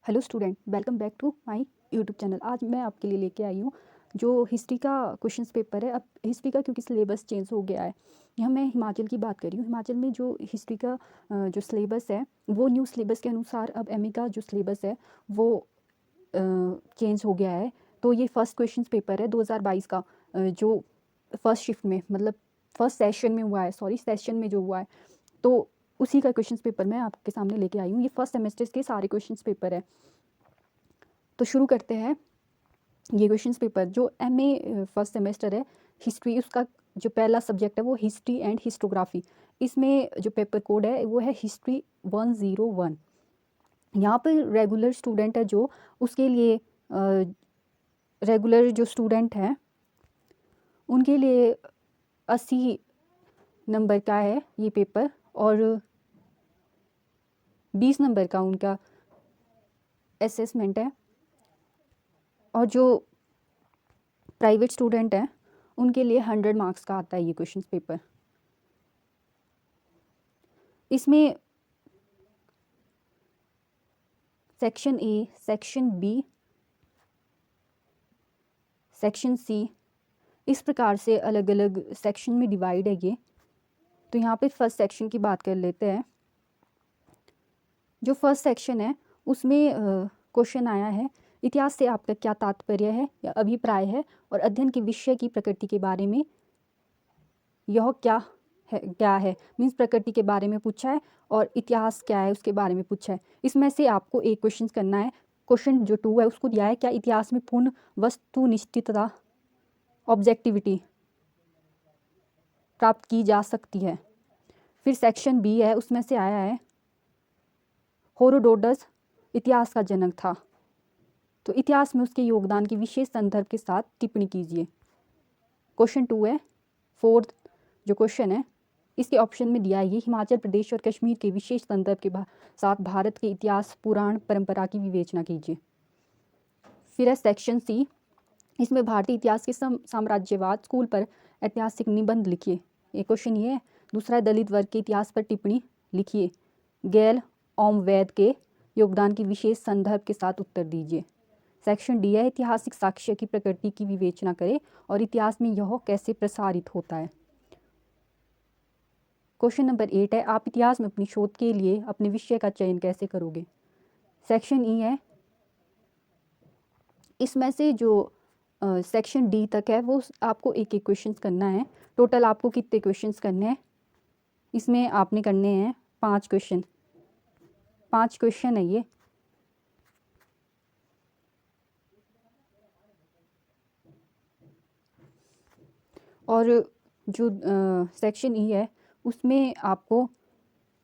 Hello student, welcome back to my YouTube channel. आज मैं आपके लिए लेके आई हूँ जो हिस्ट्री का क्वेश्चंस पेपर है। अब हिस्ट्री का क्योंकि सिलेबस चेंज हो गया है, यहाँ मैं हिमाचल की बात कर रही हूँ। हिमाचल में जो हिस्ट्री का जो सिलेबस है वो न्यू सिलेबस के अनुसार अब एमए का जो सिलेबस है वो चेंज हो गया है। तो ये फर्स्ट क्वेश्चंस पेपर है 2022 का, जो फर्स्ट शिफ्ट में मतलब फर्स्ट सेशन में हुआ है, सेशन में जो हुआ है, तो उसी का क्वेश्चंस पेपर मैं आपके सामने लेके आई हूँ। ये फर्स्ट सेमेस्टर के सारे क्वेश्चंस पेपर है। तो शुरू करते हैं। ये क्वेश्चंस पेपर जो एमए फर्स्ट सेमेस्टर है हिस्ट्री, उसका जो पहला सब्जेक्ट है वो हिस्ट्री एंड हिस्टोग्राफी। इसमें जो पेपर कोड है वो है हिस्ट्री 101। यहाँ पर रेगुलर स्टूडेंट है जो उसके लिए रेगुलर जो स्टूडेंट हैं उनके लिए 80 नंबर का है ये पेपर और 20 नंबर का उनका असेसमेंट है। और जो प्राइवेट स्टूडेंट हैं उनके लिए 100 मार्क्स का आता है ये क्वेश्चन पेपर। इसमें section A, section B, section C, इस प्रकार से अलग अलग सेक्शन में डिवाइड है ये। तो यहाँ पे फर्स्ट सेक्शन की बात कर लेते हैं। जो फर्स्ट सेक्शन है उसमें क्वेश्चन आया है, इतिहास से आपका क्या तात्पर्य है या अभिप्राय है और अध्ययन के विषय की प्रकृति के बारे में यह क्या है मीन्स प्रकृति के बारे में पूछा है और इतिहास क्या है उसके बारे में पूछा है। इसमें से आपको एक क्वेश्चन करना है। क्वेश्चन जो 2 है उसको दिया है, क्या इतिहास में पूर्ण वस्तुनिष्ठता ऑब्जेक्टिविटी प्राप्त की जा सकती है। फिर सेक्शन बी है, उसमें से आया है हेरोडोटस इतिहास का जनक था, तो इतिहास में उसके योगदान की विशेष संदर्भ के साथ टिप्पणी कीजिए। क्वेश्चन 2 है, फोर्थ जो क्वेश्चन है इसके ऑप्शन में दिया है ये हिमाचल प्रदेश और कश्मीर के विशेष संदर्भ के साथ भारत के इतिहास पुराण परंपरा की विवेचना कीजिए। फिर है सेक्शन सी, इसमें भारतीय इतिहास के साम्राज्यवाद स्कूल पर ऐतिहासिक निबंध लिखिए। एक क्वेश्चन ये है। दूसरा है दलित वर्ग के इतिहास पर टिप्पणी लिखिए। गैल ओमवैद के योगदान की विशेष संदर्भ के साथ उत्तर दीजिए। सेक्शन डी है, ऐतिहासिक साक्ष्य की प्रकृति की विवेचना करें और इतिहास में यह कैसे प्रसारित होता है। क्वेश्चन नंबर 8 है, आप इतिहास में अपनी शोध के लिए अपने विषय का चयन कैसे करोगे। सेक्शन ई है, इसमें से जो सेक्शन डी तक है वो आपको एक एक क्वेश्चन करना है। टोटल आपको कितने क्वेश्चन करने हैं, इसमें आपने करने हैं 5 क्वेश्चन। 5 क्वेश्चन है ये। और जो सेक्शन ई है उसमें आपको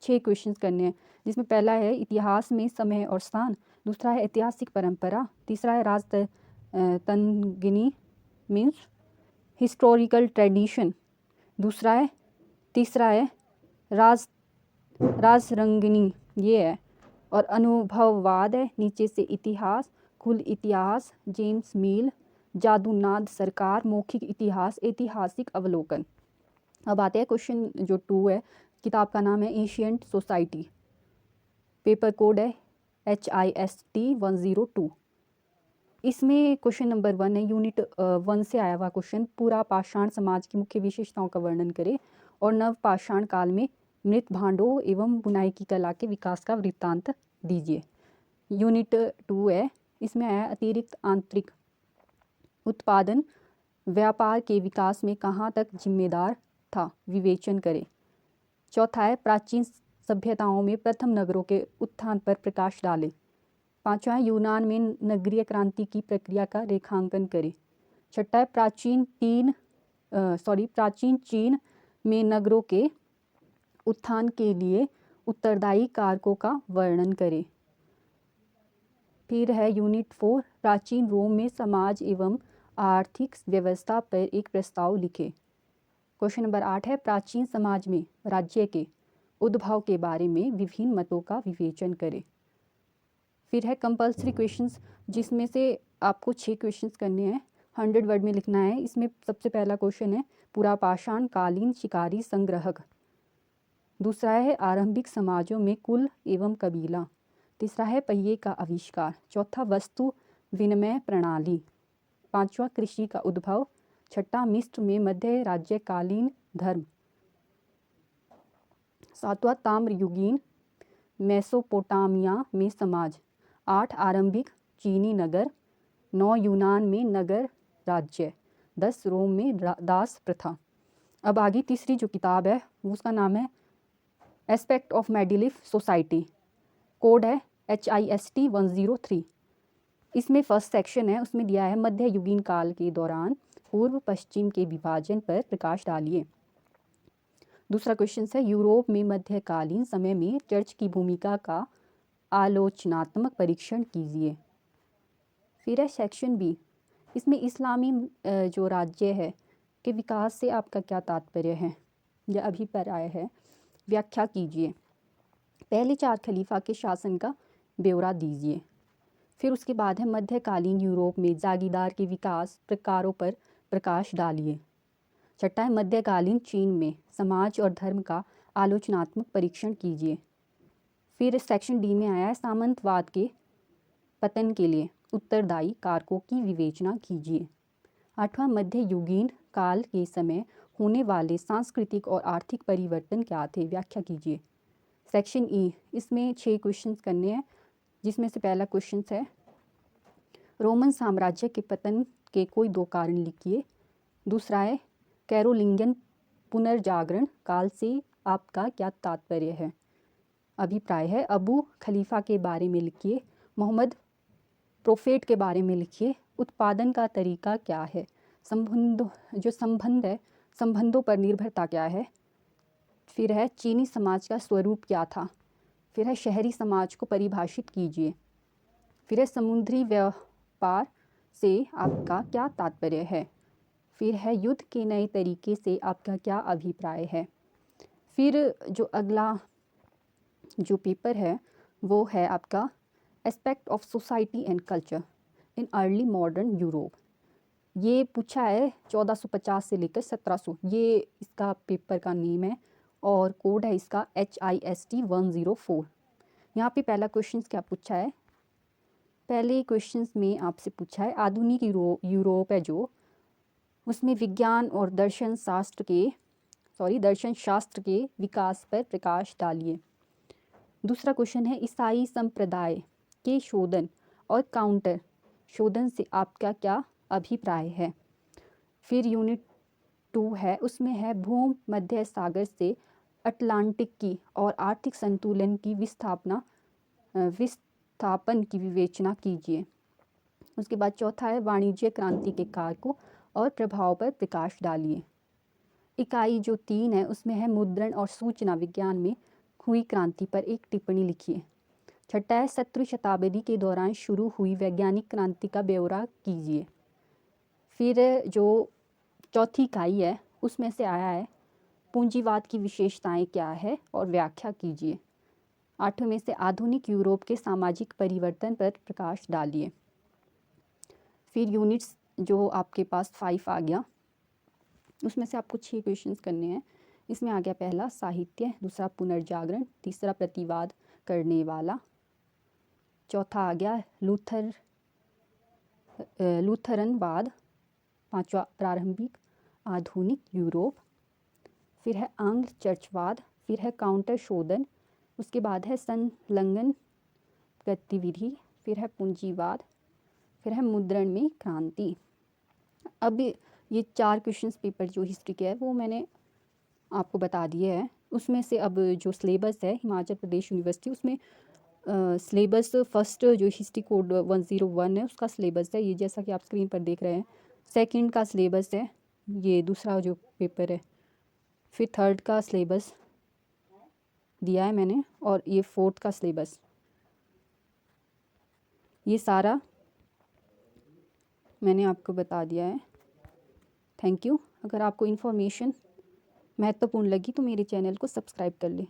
6 क्वेश्चंस करने हैं, जिसमें पहला है इतिहास में समय और स्थान, दूसरा है ऐतिहासिक परंपरा, तीसरा है तनगिनी मीन्स हिस्टोरिकल ट्रेडिशन, तीसरा है राज राजरंगिनी ये है, और अनुभववाद है नीचे से इतिहास, कुल इतिहास, जेम्स मील, जादूनाद सरकार, मौखिक इतिहास, ऐतिहासिक अवलोकन। अब आते हैं क्वेश्चन जो 2 है, किताब का नाम है एशियंट सोसाइटी, पेपर कोड है HIST 102। इसमें क्वेश्चन नंबर 1 है, यूनिट 1 से आया हुआ क्वेश्चन, पूरा पाषाण समाज की मुख्य विशेषताओं का वर्णन करें और नव पाषाण काल में मृत भांडों एवं बुनाई की कला के विकास का वृत्तांत दीजिए। यूनिट 2 है, इसमें आया अतिरिक्त आंतरिक उत्पादन व्यापार के विकास में कहाँ तक जिम्मेदार था, विवेचन करें। चौथा है प्राचीन सभ्यताओं में प्रथम नगरों के उत्थान पर प्रकाश डालें। 5वां है यूनान में नगरीय क्रांति की प्रक्रिया का रेखांकन करें। 6ठा है प्राचीन चीन में नगरों के उत्थान के लिए उत्तरदायी कारकों का वर्णन करें। फिर है यूनिट 4, प्राचीन रोम में समाज एवं आर्थिक व्यवस्था पर एक प्रस्ताव लिखें। क्वेश्चन नंबर 8 है, प्राचीन समाज में राज्य के उद्भव के बारे में विभिन्न मतों का विवेचन करें। फिर है कंपल्सरी क्वेश्चंस, जिसमें से आपको 6 क्वेश्चंस करने हैं, 100 वर्ड में लिखना है। इसमें सबसे पहला क्वेश्चन है पूरा पाषाण कालीन शिकारी संग्रहक। दूसरा है आरंभिक समाजों में कुल एवं कबीला। तीसरा है पहिए का आविष्कार। चौथा वस्तु विनिमय प्रणाली। पांचवा कृषि का उद्भव। छठा मिस्र में मध्य राज्यकालीन धर्म। सातवां ताम्रयुगीन मेसोपोटामिया में समाज। 8 आरंभिक चीनी नगर। 9 यूनान में नगर राज्य। 10 रोम में दास प्रथा। अब आगे तीसरी जो किताब है उसका नाम है एस्पेक्ट ऑफ मेडिलिव सोसाइटी। कोड है HIST 103। इसमें फर्स्ट सेक्शन है, उसमें दिया है मध्य युगीन काल के दौरान पूर्व पश्चिम के विभाजन पर प्रकाश डालिए। दूसरा क्वेश्चन है यूरोप में मध्यकालीन समय में चर्च की भूमिका का आलोचनात्मक परीक्षण कीजिए। फिर है सेक्शन बी, इसमें इस्लामी जो राज्य है के विकास से आपका क्या तात्पर्य है या अभिप्राय है, व्याख्या कीजिए। पहले 4 खलीफा के शासन का ब्यौरा दीजिए। फिर उसके बाद है मध्यकालीन यूरोप में जागीरदार के विकास प्रकारों पर प्रकाश डालिए। छठा है मध्यकालीन चीन में समाज और धर्म का आलोचनात्मक परीक्षण कीजिए। फिर सेक्शन डी में आया है सामंतवाद के पतन के लिए उत्तरदायी कारकों की विवेचना कीजिए। आठवां मध्य युगीन काल के समय होने वाले सांस्कृतिक और आर्थिक परिवर्तन क्या थे, व्याख्या कीजिए। सेक्शन ई, इसमें 6 क्वेश्चंस करने हैं, जिसमें से पहला क्वेश्चन है रोमन साम्राज्य के पतन के कोई 2 कारण लिखिए। दूसरा है कैरोलिंगियन पुनर्जागरण काल से आपका क्या तात्पर्य है, अभिप्राय है। अबू खलीफा के बारे में लिखिए। मोहम्मद प्रोफेट के बारे में लिखिए। उत्पादन का तरीका क्या है, संबंध है संबंधों पर निर्भरता क्या है। फिर है चीनी समाज का स्वरूप क्या था। फिर है शहरी समाज को परिभाषित कीजिए। फिर है समुद्री व्यापार से आपका क्या तात्पर्य है। फिर है युद्ध के नए तरीके से आपका क्या अभिप्राय है। फिर जो अगला जो पेपर है वो है आपका aspect of society and culture in early modern Europe. ये पूछा है 1450 से लेकर 1700, ये इसका पेपर का नेम है और कोड है इसका HIST 104। यहाँ पे पहला क्वेश्चन क्या पूछा है, पहले क्वेश्चंस में आपसे पूछा है आधुनिक यूरोप है जो, उसमें विज्ञान और दर्शन शास्त्र के विकास पर प्रकाश डालिए। दूसरा क्वेश्चन है ईसाई संप्रदाय के शोधन और काउंटर शोधन से आपका क्या अभिप्राय है। फिर यूनिट 2 है, उसमें है भूमध्य सागर से अटलांटिक की और आर्थिक संतुलन की विस्थापन की विवेचना कीजिए। उसके बाद चौथा है वाणिज्य क्रांति के कारकों और प्रभाव पर प्रकाश डालिए। इकाई जो 3 है उसमें है मुद्रण और सूचना विज्ञान में हुई क्रांति पर एक टिप्पणी लिखिए। छठा है 17वीं शताब्दी के दौरान शुरू हुई वैज्ञानिक क्रांति का ब्यौरा कीजिए। फिर जो चौथी इकाई है उसमें से आया है पूंजीवाद की विशेषताएं क्या है और व्याख्या कीजिए। 8वें में से आधुनिक यूरोप के सामाजिक परिवर्तन पर प्रकाश डालिए। फिर यूनिट्स जो आपके पास 5 आ गया, उसमें से आपको 6 क्वेश्चंस करने हैं। इसमें आ गया पहला साहित्य, दूसरा पुनर्जागरण, तीसरा प्रतिवाद करने वाला, चौथा आ गया लूथरनवाद, पांचवा प्रारंभिक आधुनिक यूरोप, फिर है आंग्ल चर्चवाद, फिर है काउंटर शोधन, उसके बाद है संलग्न गतिविधि, फिर है पूंजीवाद, फिर है मुद्रण में क्रांति। अब ये 4 क्वेश्चंस पेपर जो हिस्ट्री के है वो मैंने आपको बता दिए हैं। उसमें से अब जो सिलेबस है हिमाचल प्रदेश यूनिवर्सिटी, उसमें सिलेबस फर्स्ट जो हिस्ट्री कोड 101 है उसका सिलेबस है ये, जैसा कि आप स्क्रीन पर देख रहे हैं। सेकंड का सिलेबस है ये, दूसरा जो पेपर है। फिर थर्ड का सिलेबस दिया है मैंने, और ये फोर्थ का सिलेबस, ये सारा मैंने आपको बता दिया है। Thank you. अगर आपको इन्फॉर्मेशन महत्वपूर्ण लगी तो मेरे चैनल को सब्सक्राइब कर लें।